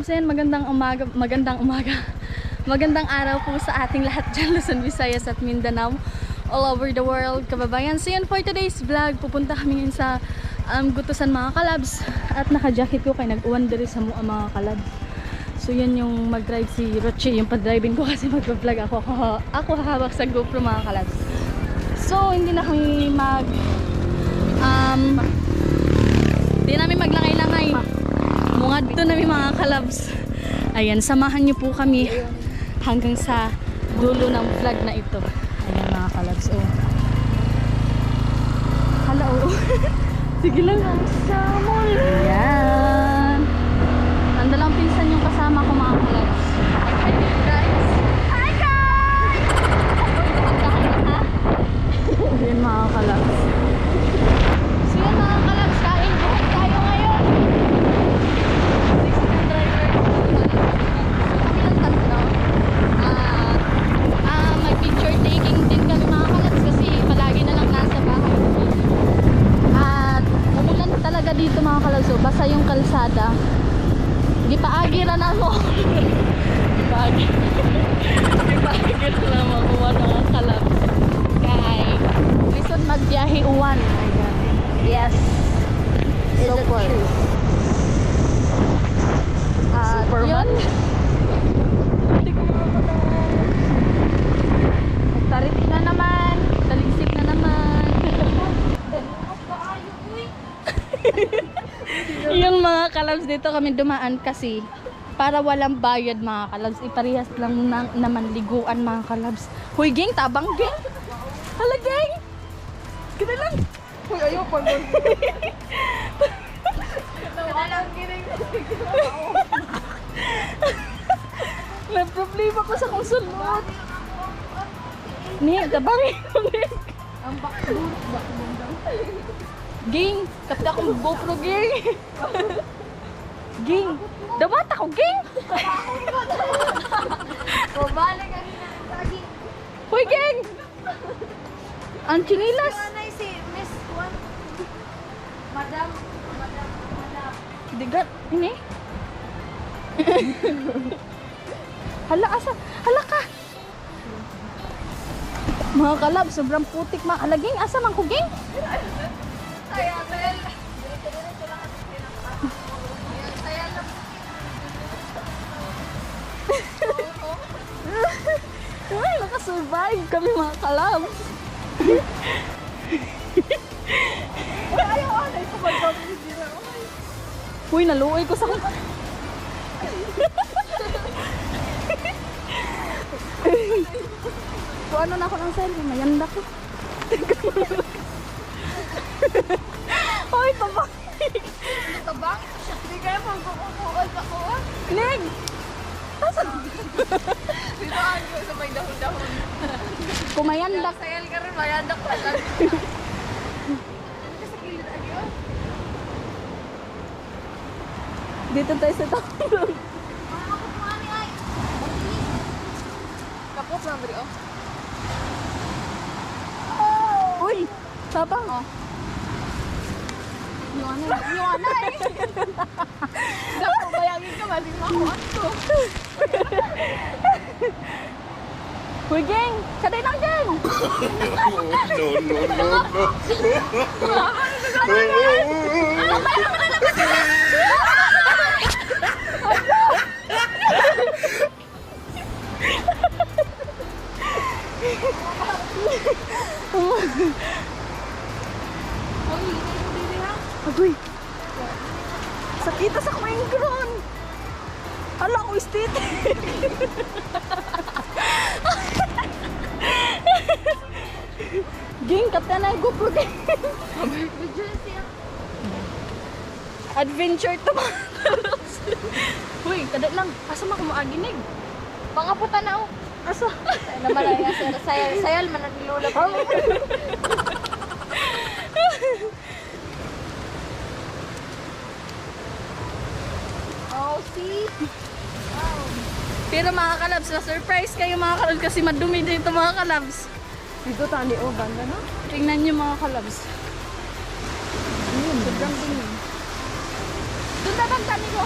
kalabs, ayan, magandang umaga, magandang araw po sa ating lahat dyan, Luzon, Visayas at Mindanao, all over the world, kababayan. So yan, for today's vlog, pupunta kami ngayon sa Gutusan mga kalabs, at naka-jacket ko kay nag-uwan diri sa mga kalabs. So yan yung mag-drive si Roche, yung pa-driving ko kasi mag-vlog ako hahawak sa GoPro mga kalabs. So hindi na kami hindi namin maglangay-langay. Mungad dito namin mga kalabs. Ayan, samahan niyo po kami hanggang sa dulo ng vlog na ito. Ayan mga kalabs. Oh. Hello. Sige lang. Sa muli. Ayan. Ang dalawang pinsan yung kasama ko mga kalabs. Hi guys. Hi guys. Ayan mga kalabs. So yun mga kalabs, kain buhok tayo ngayon. Mag-picture taking din kami mga kalabs kasi palagi na lang nasa bahay. At umulan talaga dito mga kalabs. So, basa yung kalsada. Gipaagiran ako. Gipaagiran na makuha mga kalabs. Kaya lisod magbiyahe uwan. Yes. So cool. Superman. Hindi ko makapatay. Tariti na naman. Taligsik na naman. Yung mga kalabs dito kami dumaan kasi para walang bayad mga kalabs. Iparehas lang naman liguan mga kalabs. Huy gang, tabang gang. Hala gang. Kita lang. Uy, ayaw pa nun. Walang giring. May problema ko sa kung sulod. Ni, tabangin ko ni. Ang bakbun daw. Ging, kapta akong GoPro ging. Ging, dapat ako ging. Bumalik ka nila lagi. Huy ging. Ang chinilas. Nanay si Miss Juan. Madam. Digat, ini. Hala, asa? Hala ka. Mga kalab, sobrang putik mga alaging. Asa man ko, ging? Ay, Abel. Diretso lang kasi pinaka. Saya lang. Ay, nakasurvive kami mga kalab. Ayaw, anay ko mag-gawin dito. Uy, naluoy ko sa So ano na ako ng selfie, mayanda ko. Hoy, tabang. Tabang. Hindi kaya magkukukuhan ako. Nig! Asan? Dito ako sa may dahon-dahon. Kumayandak. Sayal ka rin, mayandak pa lang. Sa kilid agyo. Dito tayo sa taon. Kapot lang bro. Uy! Tabang. Oh. Iwanay. Dapat bayangin ka, maling makuha ko. Uy, gang! Saday lang, gang! Agoy! Sakita sa kumaingron! Hala ko, istit! Ging, kapta na GoPro, ging! Adventure to mga kalabs. Uy, kada lang. Asa man ko maaginig? Pangaputan na ako. Asa? Namalaya sir. Sayal man ang nilula ko. Oh, see? Wow. Pero mga kalabs, na-surprise kayo mga kalabs kasi madumi dito mga kalabs. Dito tali o banda na? Tingnan nyo mga kalabs. Sobrang dumi. Doon na bang tani ko?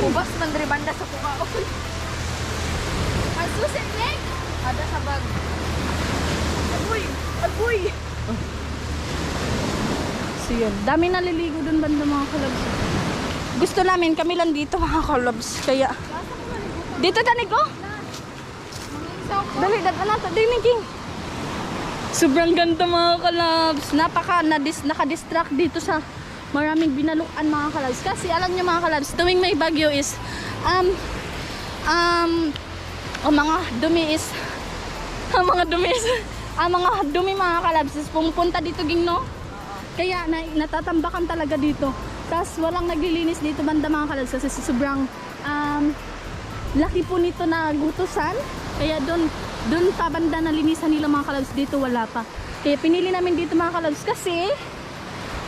Ubas man diri banda sa kukaon. Ang susi, Nick! Ada sa bag. Agoy! Agoy! So yun, dami naliligo dun banda mga kalabs. Gusto namin, kami lang dito mga kalabs. Kaya, dito tanig ko. Dali, dali natin. Dali, King. Sobrang ganda mga kalabs. Naka-distract dito sa maraming binalukan mga kalabs. Kasi alam niyo mga kalabs, tuwing may bagyo is, mga dumi mga kalabs is pumupunta dito gingno. Kaya natatambakan talaga dito. Tapos walang naglilinis dito banda mga kalabs kasi sobrang laki po nito na gutusan. Kaya doon pa banda na linisan nila mga kalabs, dito wala pa. Kaya pinili namin dito mga kalabs kasi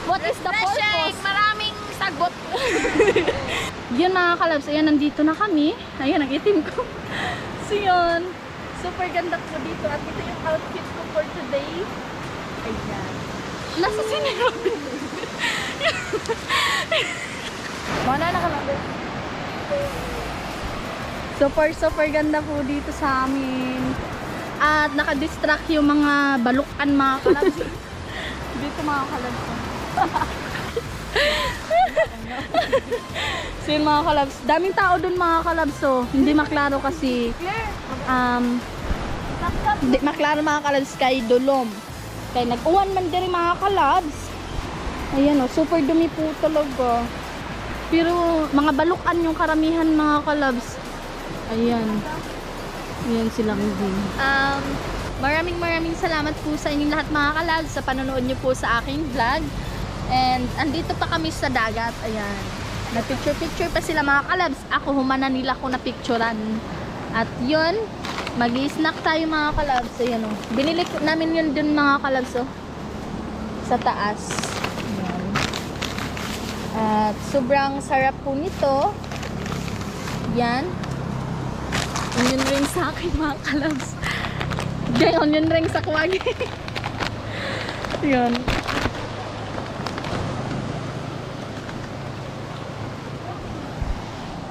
what is the purpose? Maraming sagot. Yun mga kalabs, ayan nandito na kami. Ayan ang itim ko. So yun, super ganda po dito at ito yung outfit ko for today. Ayan. Nasa sinirobi. Mana nakalabas. Super ganda po dito sa amin. At nakadistract yung mga balukan mga kalabs. Dito mga kalabs. So yun mga kalabs, daming tao dun mga kalabs, so hindi maklaro kasi hindi maklaro mga kalabs kay Dolom. Kaya nag-uwan man din mga kalabs. Ayan o, super dumi po talaga. Pero mga balukan yung karamihan mga kalabs. Ayan. Ayan silang din. Maraming salamat po sa inyong lahat mga kalabs sa panonood nyo po sa aking vlog. And andito pa kami sa dagat. Ayan. Na-picture pa sila mga kalabs. Ako humana nila ko na picturean. At yun, mag-i-snack tayo mga kalabs. Ayan o. Binili namin yun dun mga kalabs o. Sa taas. Ayan. At sobrang sarap po nito. Yan. Onion ring sa akin mga kalabs. Yan, onion ring sa kuwagi. Yan.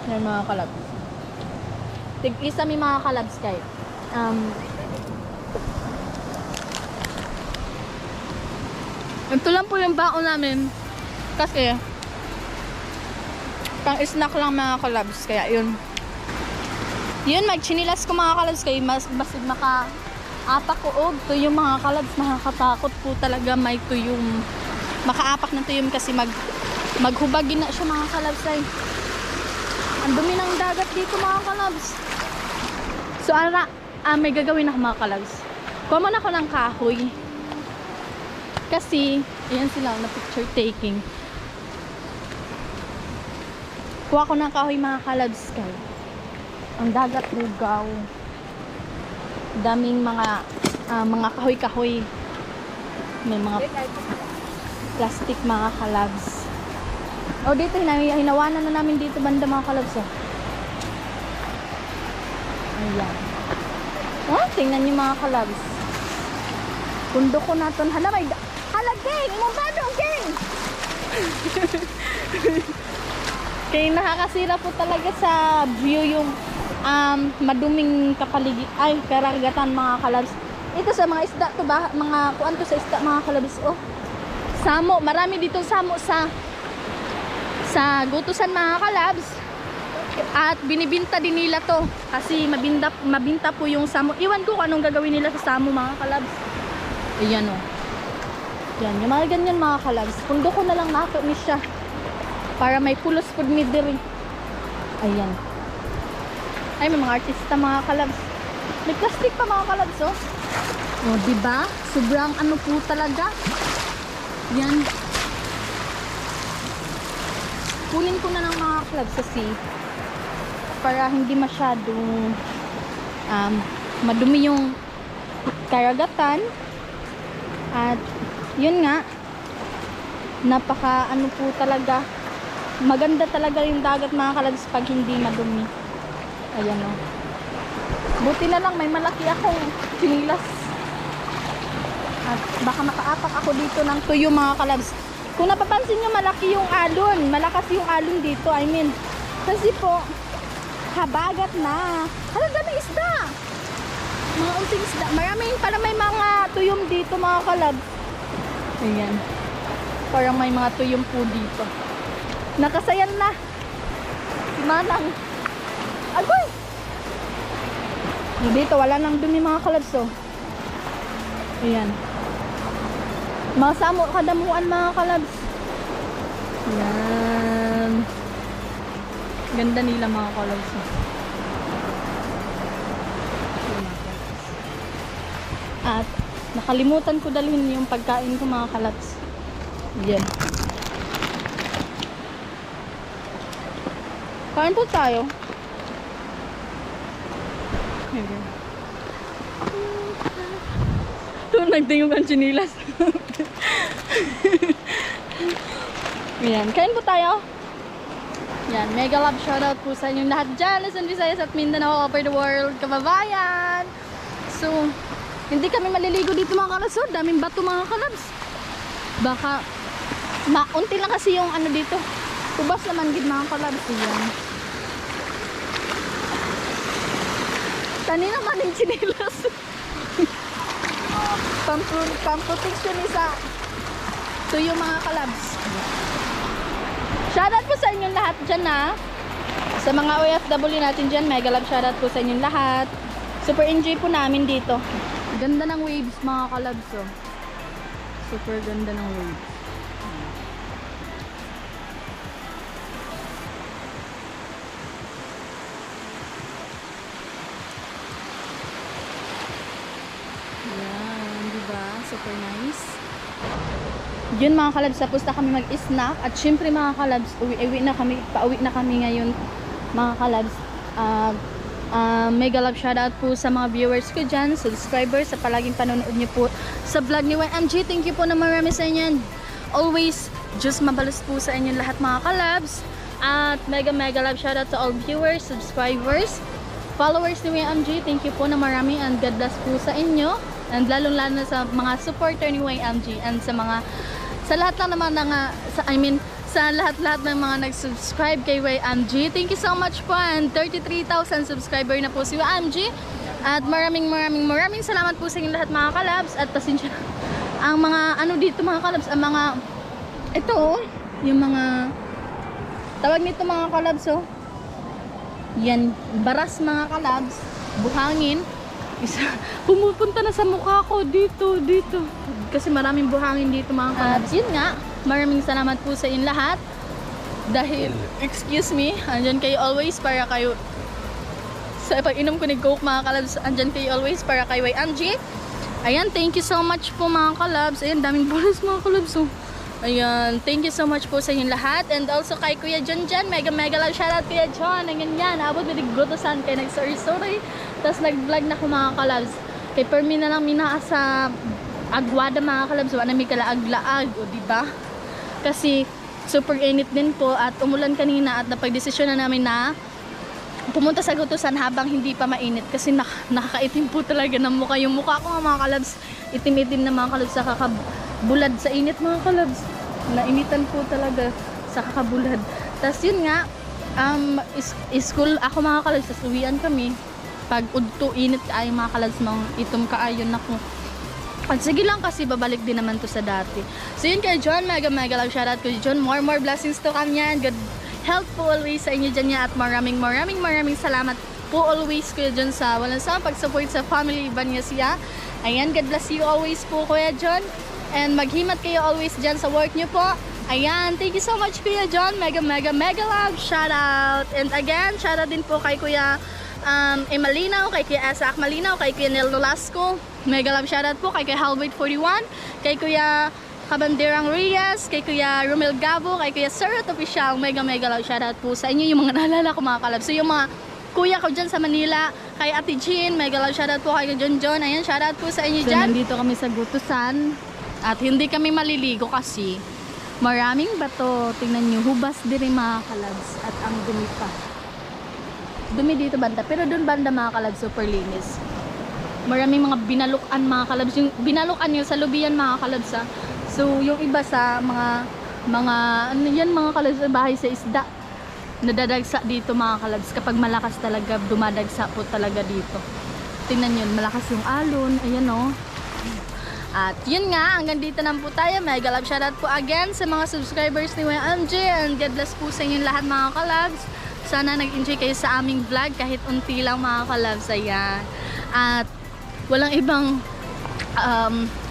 Yan mga kalabs. Tig-isa mi mga kalabs kay. Ito lang po yung baon namin. Kasi pang snack lang mga kalabs. Kaya yun. Yun, magchinilas ko mga kalabs kay basig maka-apak ko og tuyong mga kalabs. Nakakatakot po talaga may tuyong. Makaapak na tuyong kasi maghubagin na siya mga kalabs ay. Ang dumi ng dagat dito mga kalabs. So may gagawin ako mga kalabs. Kuha mo na ako ng kahoy. Kasi, ayan sila na picture taking. Kuha ko ng kahoy mga kalabs kay. Ang dagat lugaw. Daming mga kahoy-kahoy. May mga plastic mga kalabs. O dito, hinawanan na namin dito banda mga kalabs. Ayan. Oh, tingnan niyo mga kalabs. Pundo ko naton. Hala, gang! Imong bado, gang! Kaya nakakasira po talaga sa view yung maduming karagatan mga kalabs. Ito sa mga isda to ba? Mga kuan to sa isda mga kalabs. Oh. Samo, marami dito samo sa gutusan mga kalabs. At binibinta din nila to kasi mabinta po yung samo. Iwan ko kung anong gagawin nila sa samo mga kalabs. Ayan oh. Yan, yung mga ganyan mga kalabs. Pundo ko na lang nato ni siya para may pulos food me diri. Ayan. Ay, may mga artista mga kalabs. May plastic pa mga kalabs oh. Oh, diba? Sobrang ano po talaga. Yan. Kunin ko na ng mga kalabs kasi para hindi masyadong madumi yung karagatan. At yun nga, napaka ano po talaga, maganda talaga yung dagat mga kalabs pag hindi madumi. Ayan o. Buti na lang may malaki akong chinilas. At baka makaapak ako dito ng tuyo mga kalabs. Kung napapansin nyo, malaki yung alon. Malakas yung alon dito. I mean, Kasi po, habagat na. Hala, dami isda. Mga unting isda. Maraming, parang may mga tuyom dito mga kalab. Ayan. Parang may mga tuyom po dito. Nakasayal na. Si Manang. Agoy! Dito, wala nang dumi mga kalabs, oh. Ayan. Masamo kadamuan mga kalabs. Ayan. Ganda nila mga kalabs, oh. At nakalimutan ko dalhin yung pagkain ko mga kalabs. Ayan. Kain po tayo. Ayan. Nagdingog ang chinilas. Ayan, kain po tayo. Yan, mega love shoutout po sa inyong lahat dyan, Luzon, Visayas at Mindanao, all over the world, kababayan. So, hindi kami maliligo dito mga kalabs. Daming bato mga kalabs. Baka, unti lang kasi yung ano dito. Tubas naman gid mga kalabs. Yan. Tani naman yung chinilas. Pang-protection isa. So yung mga kalabs. Shoutout po sa inyong lahat dyan ha. Sa mga OFW natin dyan, mega love shoutout po sa inyong lahat. Super enjoy po namin dito. Ganda ng waves mga kalabs, oh. Super ganda ng waves. Yan, diba? Super nice. Yun mga kalabs, tapos na kami mag-snack. At syempre mga kalabs, pauwi na kami ngayon mga kalabs. Mega love shoutout po sa mga viewers ko dyan, subscribers, sa palaging panonood niyo po sa vlog ni YMG. Thank you po na marami sa inyo. Always, just mabalos po sa inyo lahat mga kalabs. At mega love shoutout to all viewers, subscribers, followers ni YMG. Thank you po na marami and God bless po sa inyo. And lalong-lalo na sa mga supporter ni YMG and sa lahat lang naman sa lahat-lahat ng mga nag-subscribe kay YMG. Thank you so much po, and 33,000 subscriber na po si YMG. At maraming salamat po sa inyo lahat mga kalabs. At pasensya na ang mga ano dito mga kalabs, ang mga ito yung mga tawag nito mga kalabs, oh. Yan, baras mga kalabs, buhangin. Pumupunta na sa mukha ko dito. Kasi maraming buhangin dito mga kalabs. At yun nga, maraming salamat po sa inyo lahat. Dahil, excuse me, andyan kayo always para kayo sa pag-inom ko ni Coke mga kalabs. Andyan kayo always para kay YMG. Ayan, thank you so much po mga kalabs. Ayan, daming bonus mga kalabs, oh. Ayan, thank you so much po sa inyo lahat. And also kay Kuya John dyan, mega love shoutout Kuya John. Ang ganyan, abot mo naggutosan kay nag-sorry. Tapos nag-vlog na ko mga kalabs. Kay permi na lang mina sa agwada mga kalabs. Wala na may kalaag-laag, o diba? Kasi super init din po at umulan kanina at napag-desisyon na namin na pumunta sa gutusan habang hindi pa mainit. Kasi nakakaitim po talaga ng mukha. Yung mukha ko mga kalabs, itim-itim na mga kalabs sa kakabulad sa init mga kalabs. Nainitan po talaga sa kakabulad. Tapos yun nga, school ako mga kalabs, sa uwian kami. Pag udto init ay mga kalabs, itom kaayon ako. At sige lang kasi babalik din naman to sa dati. So yun kay John, mega love shoutout ko John. More blessings to come yan. Good health po always sa inyo dyan niya. At maraming salamat po always Kuya John sa walang sawang pag-support sa family Banyasya. Ayan, God bless you always po Kuya John. And maghimat kayo always dyan sa work nyo po. Ayan, thank you so much Kuya John. Mega love shoutout. And again, shoutout din po kay Kuya Malinaw, kay Kuya Isaac Malinaw, kay Kuya Nel Nolasco. Mega love shoutout po kay Kuya Halbert 41, kay Kuya Kabanderang Reyes, kay Kuya Romel Gabo, kay Kuya Sarot Official. Mega love shoutout po sa inyo, yung mga naalala ko mga kalab. So yung mga kuya ko dyan sa Manila, kay Ate Jean, mega love shoutout po kay John. Ayan, shoutout po sa inyo dyan. So nandito kami sa gutusan at hindi kami maliligo kasi maraming bato. Tingnan nyo, hubas din mga kalabs at ang dumi pa. Dumi dito banda, pero doon banda mga kalabs super linis. Maraming mga binalukan mga kalabs, yung binalukan nyo sa lubiyan mga kalabs ha. So yung iba sa mga ano yan mga kalabs, bahay sa isda. nadadagsa dito mga kalabs. Kapag malakas talaga, dumadagsa po talaga dito. Tingnan yun, malakas yung alon. Ayan o. At yun nga, hanggang dito na po tayo. Mega love shoutout po again sa mga subscribers ni YMJ. And God bless po sa inyo lahat mga kalabs. Sana nag-enjoy kayo sa aming vlog kahit unti lang mga kalabs. Ayan. At walang ibang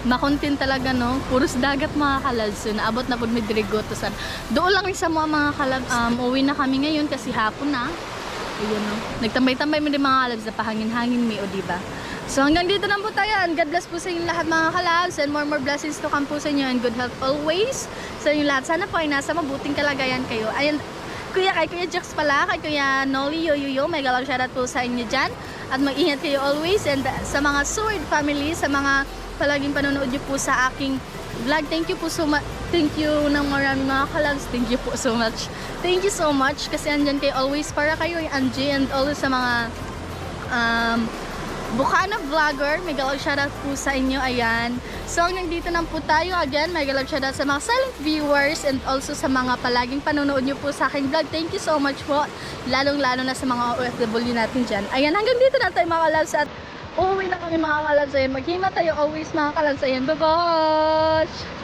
makontent talaga, no? Puros dagat mga kalabs. So, naabot na po Midrigo to san. Doon lang sa mga kalabs. Uwi na kami ngayon kasi hapon na. Ayun, no? Nagtambay-tambay mo din mga kalabs na pahangin-hangin may, o diba? So hanggang dito lang po tayo. And God bless po sa inyo lahat mga kalabs. And more blessings to come po sa inyo. And good health always sa inyo lahat. Sana po ay nasa mabuting kalagayan kayo. Ayan, kay Kuya Jax pala, kay Kuya Noli, Yoyoyo, mega love shoutout po sa inyo dyan. At mag-ingat kayo always. And sa mga Sword family, sa mga palaging panonood nyo po sa aking vlog, thank you po so much. Thank you ng marami mga kalabs. Thank you po so much. Thank you so much kasi andyan kayo always para kayo yung Angie and always sa mga Bukana vlogger, mega love shoutout po sa inyo, ayan. So hanggang dito na po tayo again, mega love shoutout sa mga silent viewers and also sa mga palaging panonood nyo po sa aking vlog. Thank you so much po, lalong-lalo na sa mga OFW natin dyan. Ayan, hanggang dito na tayo mga kalabs at uuwi na kami mga kalabs. Ayan, maghima tayo always mga kalabs. Ayan, bye-bye!